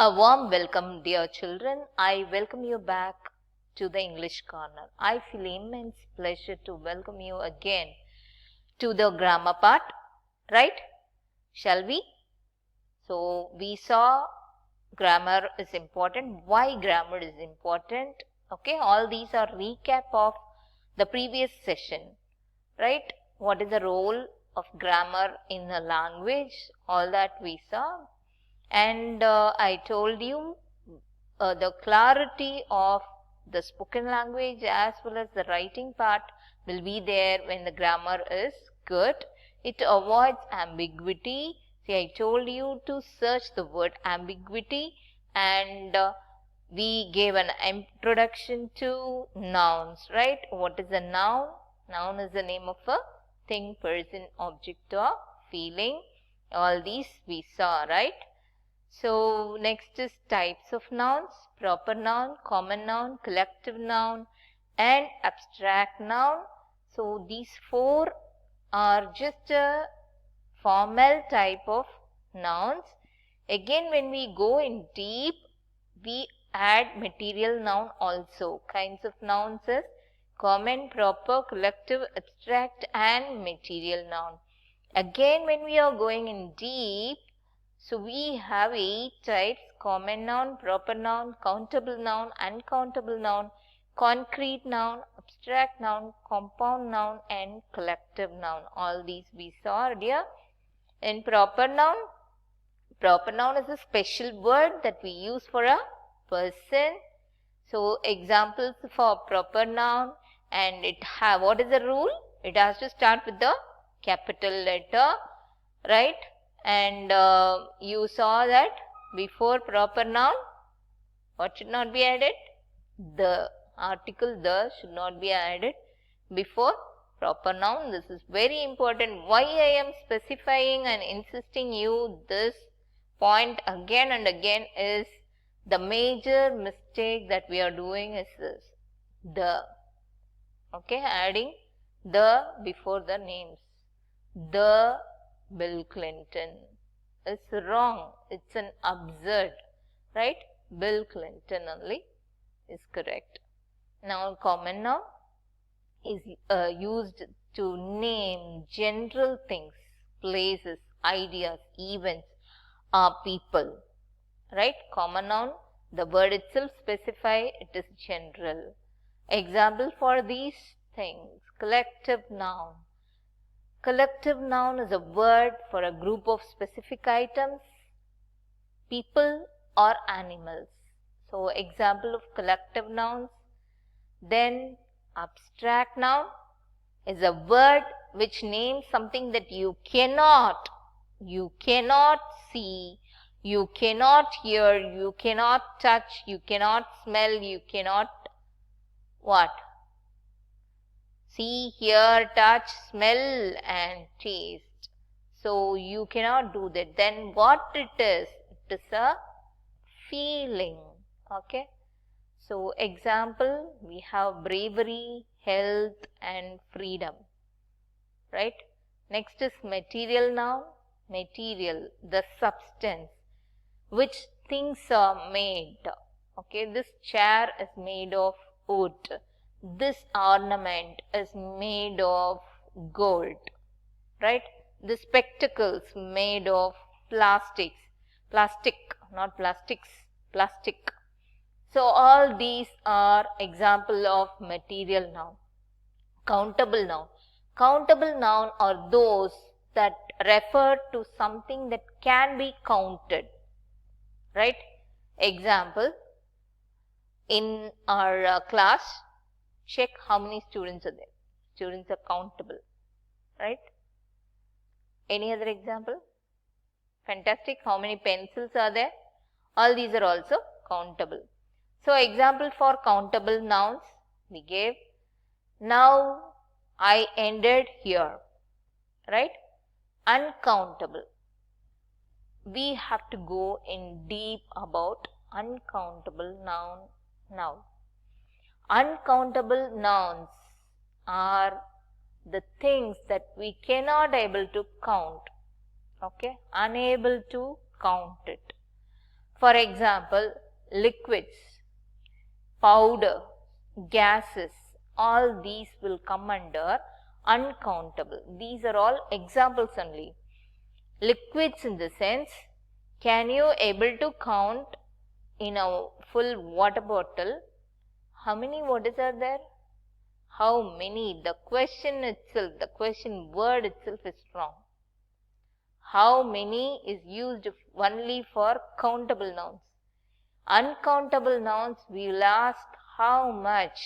A warm welcome, dear children. I welcome you back to the English Corner. I feel immense pleasure to welcome you again to the grammar part, right? Shall we? So, we saw grammar is important. Why grammar is important? Okay, all these are recap of the previous session, right? What is the role of grammar in a language? All that we saw. And I told you the clarity of the spoken language as well as the writing part will be there when the grammar is good. It avoids ambiguity. See, I told you to search the word ambiguity, and we gave an introduction to nouns, right? What is a noun? Noun is the name of a thing, person, object, or feeling. All these we saw, right? So, next is types of nouns: proper noun, common noun, collective noun, and abstract noun. So, these four are just a formal type of nouns. Again, when we go in deep, we add material noun also. Kinds of nouns is common, proper, collective, abstract, and material noun. Again, when we are going in deep, so we have 8 types: common noun, proper noun, countable noun, uncountable noun, concrete noun, abstract noun, compound noun, and collective noun. All these we saw earlier. In proper noun is a special word that we use for a person. So examples for proper noun, and what is the rule? It has to start with the capital letter, right? And you saw that before proper noun, what should not be added? The article the should not be added before proper noun. This is very important. Why I am specifying and insisting you this point again and again is the major mistake that we are doing is this: the. Okay, adding the before the names. The Bill Clinton is wrong. It's an absurd, right? Bill Clinton only is correct. Now, common noun is used to name general things, places, ideas, events, or people, right? Common noun, the word itself specify it is general. Example for these things: collective noun. Collective noun is a word for a group of specific items, people, or animals. So, example of collective nouns. Then, abstract noun is a word which names something that you cannot see, you cannot hear, you cannot touch, you cannot smell, you cannot what? See, hear, touch, smell, and taste. So, you cannot do that. Then what it is? It is a feeling. Okay. So, example, we have bravery, health, and freedom. Right. Next is material noun. Material, the substance, which things are made. Okay. This chair is made of wood. This ornament is made of gold, right? The spectacles made of plastic, not plastics, plastic. So, all these are example of material noun. Countable noun. Countable noun are those that refer to something that can be counted, right? Example, in our class, check how many students are there. Students are countable, right? Any other example? Fantastic. How many pencils are there? All these are also countable. So, example for countable nouns we gave. Now, I ended here, right? Uncountable. We have to go in deep about uncountable noun now. Uncountable nouns are the things that we cannot able to count. Okay, unable to count it. For example, liquids, powder, gases, all these will come under uncountable. These are all examples only. Liquids in the sense, can you able to count in a full water bottle how many waters are there? How many? The question itself, the question word itself is wrong. How many is used only for countable nouns. Uncountable nouns we will ask how much.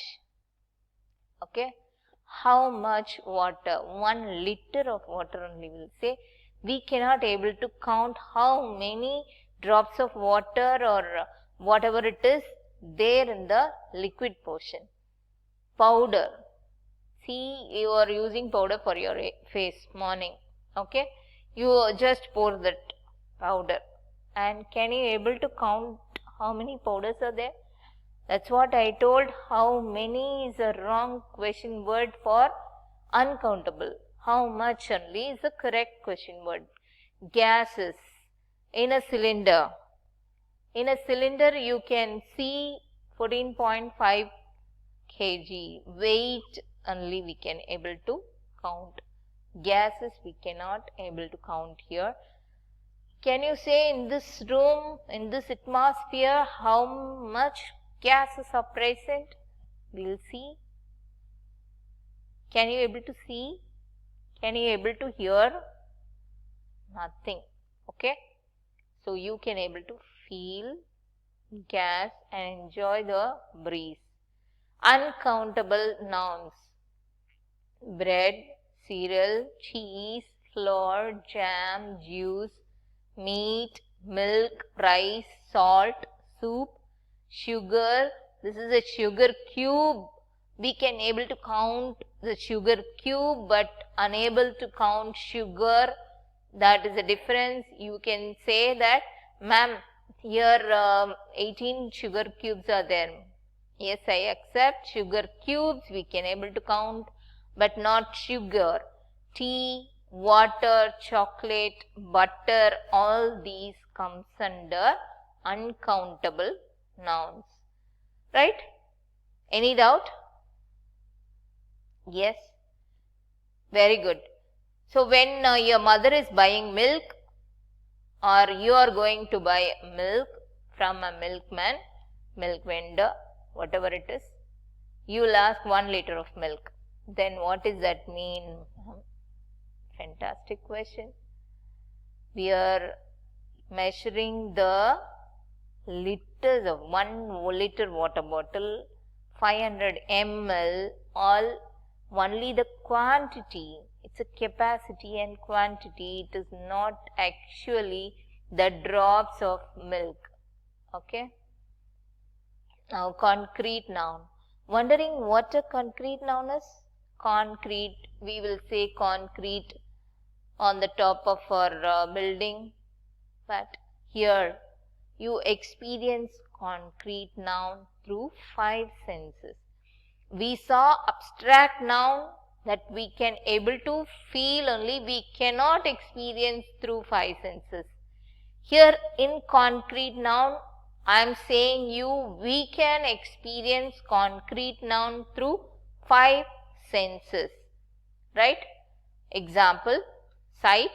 Okay, how much water? 1 liter of water only we will say. We cannot able to count how many drops of water or whatever it is there in the liquid portion. Powder. See, you are using powder for your face morning. Okay, you just pour that powder, and can you able to count how many powders are there? That's what I told. How many is a wrong question word for uncountable. How much only is the correct question word. Gases in a cylinder. In a cylinder you can see 14.5 kg weight only we can able to count. Gases we cannot able to count here. Can you say in this room, in this atmosphere, how much gases are present? We'll see. Can you able to see? Can you able to hear? Nothing. Okay. So you can able to feel gas and enjoy the breeze. Uncountable nouns. Bread, cereal, cheese, flour, jam, juice, meat, milk, rice, salt, soup, sugar. This is a sugar cube. We can able to count the sugar cube but unable to count sugar. That is the difference. You can say that, ma'am, here 18 sugar cubes are there. Yes, I accept. Sugar cubes we can able to count but not sugar. Tea, water, chocolate, butter, all these comes under uncountable nouns. Right? Any doubt? Yes? Very good. So when your mother is buying milk or you are going to buy milk from a milkman, milk vendor, whatever it is, you will ask 1 liter of milk. Then what does that mean? Fantastic question. We are measuring the liters of 1 liter water bottle, 500 ml, all only the quantity. It's a capacity and quantity. It is not actually the drops of milk. Okay. Now concrete noun. Wondering what a concrete noun is? Concrete, we will say concrete on the top of our building, but here you experience concrete noun through 5 senses. We saw abstract noun that we can able to feel only, we cannot experience through 5 senses. Here in concrete noun, I am saying you we can experience concrete noun through 5 senses. Right? Example, sight,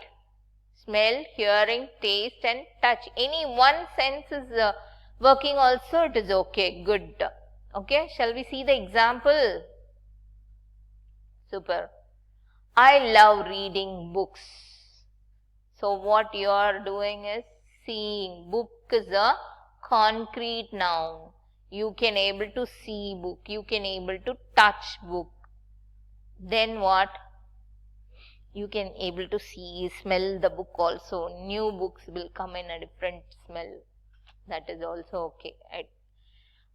smell, hearing, taste and touch. Any one sense is working also, it is okay, good. Okay, shall we see the example? Super. I love reading books. So what you are doing is seeing. Book is a concrete noun. You can able to see book. You can able to touch book. Then what? You can able to see, smell the book also. New books will come in a different smell. That is also okay.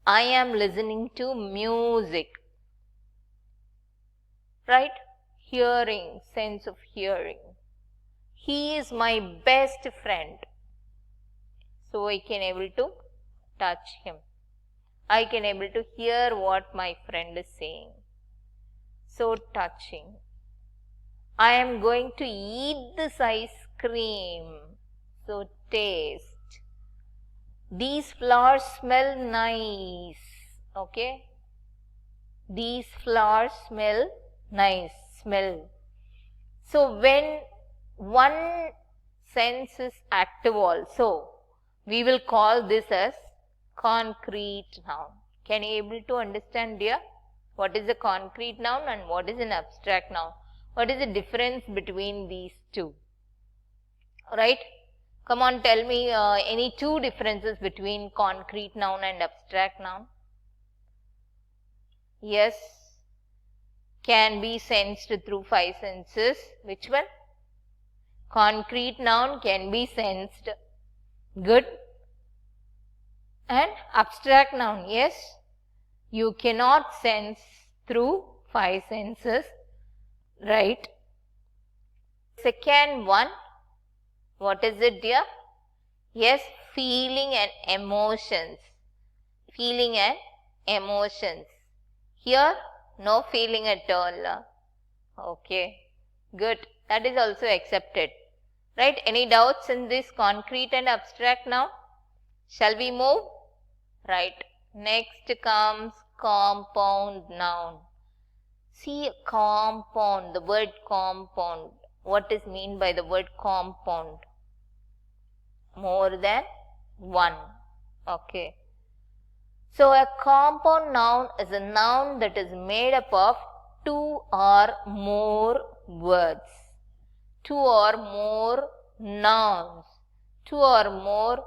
I am listening to music. Right? Hearing, sense of hearing. He is my best friend. So I can able to touch him. I can able to hear what my friend is saying. So touching. I am going to eat this ice cream. So taste. These flowers smell nice. Okay. These flowers smell nice. Smell. So when one sense is active also, we will call this as concrete noun. Can you able to understand, dear? What is a concrete noun and what is an abstract noun? What is the difference between these two? Right? Come on, tell me any two differences between concrete noun and abstract noun. Yes. Can be sensed through 5 senses. Which one? Concrete noun can be sensed. Good. And abstract noun, yes, you cannot sense through 5 senses, right? Second one, what is it, dear? Yes, feeling and emotions. Feeling and emotions. Here, no feeling at all. Okay, good. That is also accepted. Right? Any doubts in this concrete and abstract noun? Shall we move? Right. Next comes compound noun. See, compound, the word compound. What is mean by the word compound? More than one. Okay. So a compound noun is a noun that is made up of 2 or more words. 2 or more nouns. 2 or more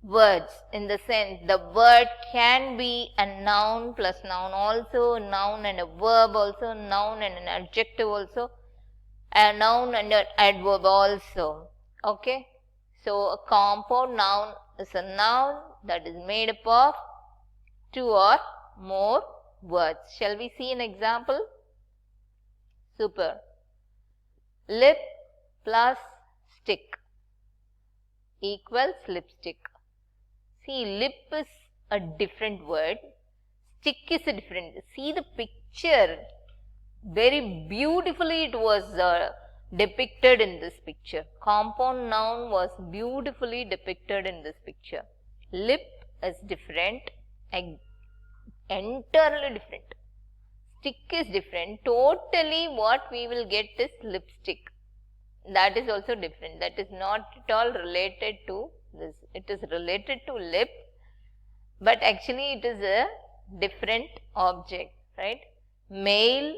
words, in the sense the word can be a noun plus noun also, a noun and a verb also, a noun and an adjective also, a noun and an adverb also. Okay. So a compound noun is a noun that is made up of 2 or more words. Shall we see an example? Super. Lip plus stick equals lipstick. See, lip is a different word, stick is a different. See the picture, very beautifully it was depicted in this picture. Compound noun was beautifully depicted in this picture. Lip is different, entirely different. Stick is different, totally what we will get is lipstick. That is also different, that is not at all related to this. It is related to lip, but actually it is a different object, right? Mail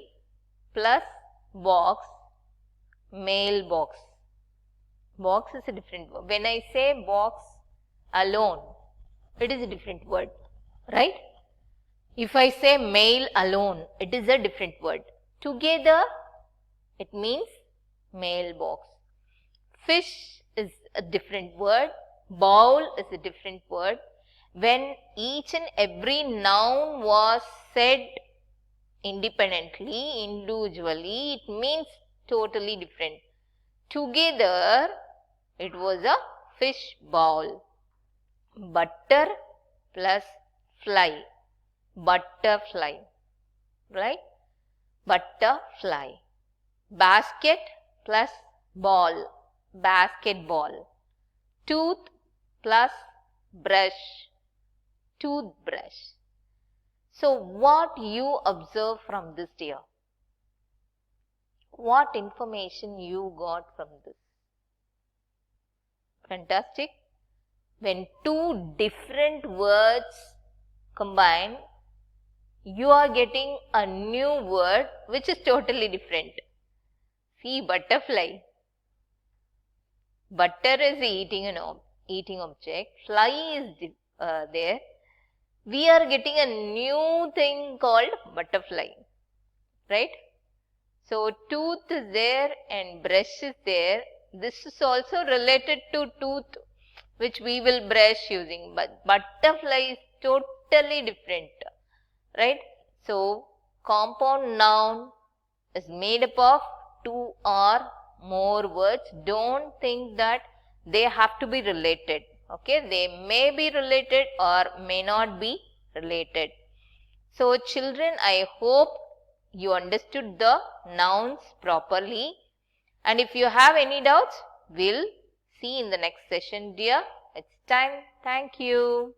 plus box, mailbox. Box is a different word. When I say box alone, it is a different word, right? If I say mail alone, it is a different word. Together, it means mailbox. Fish is a different word. Bowl is a different word. When each and every noun was said independently, individually, it means totally different. Together, it was a fish bowl. Butter plus fly. Butterfly. Right? Butterfly. Basket plus ball. Basketball. Tooth plus brush. Toothbrush. So what you observe from this, dear? What information you got from this? Fantastic. When two different words combine, you are getting a new word which is totally different. See, butterfly. Butter is eating object. Fly is there. We are getting a new thing called butterfly, right? So tooth is there and brush is there. This is also related to tooth, which we will brush using, but butterfly is totally different, right? So compound noun is made up of 2 or more words. Don't think that they have to be related. Okay, they may be related or may not be related. So children, I hope you understood the nouns properly, and if you have any doubts, we'll see in the next session, dear. It's time. Thank you.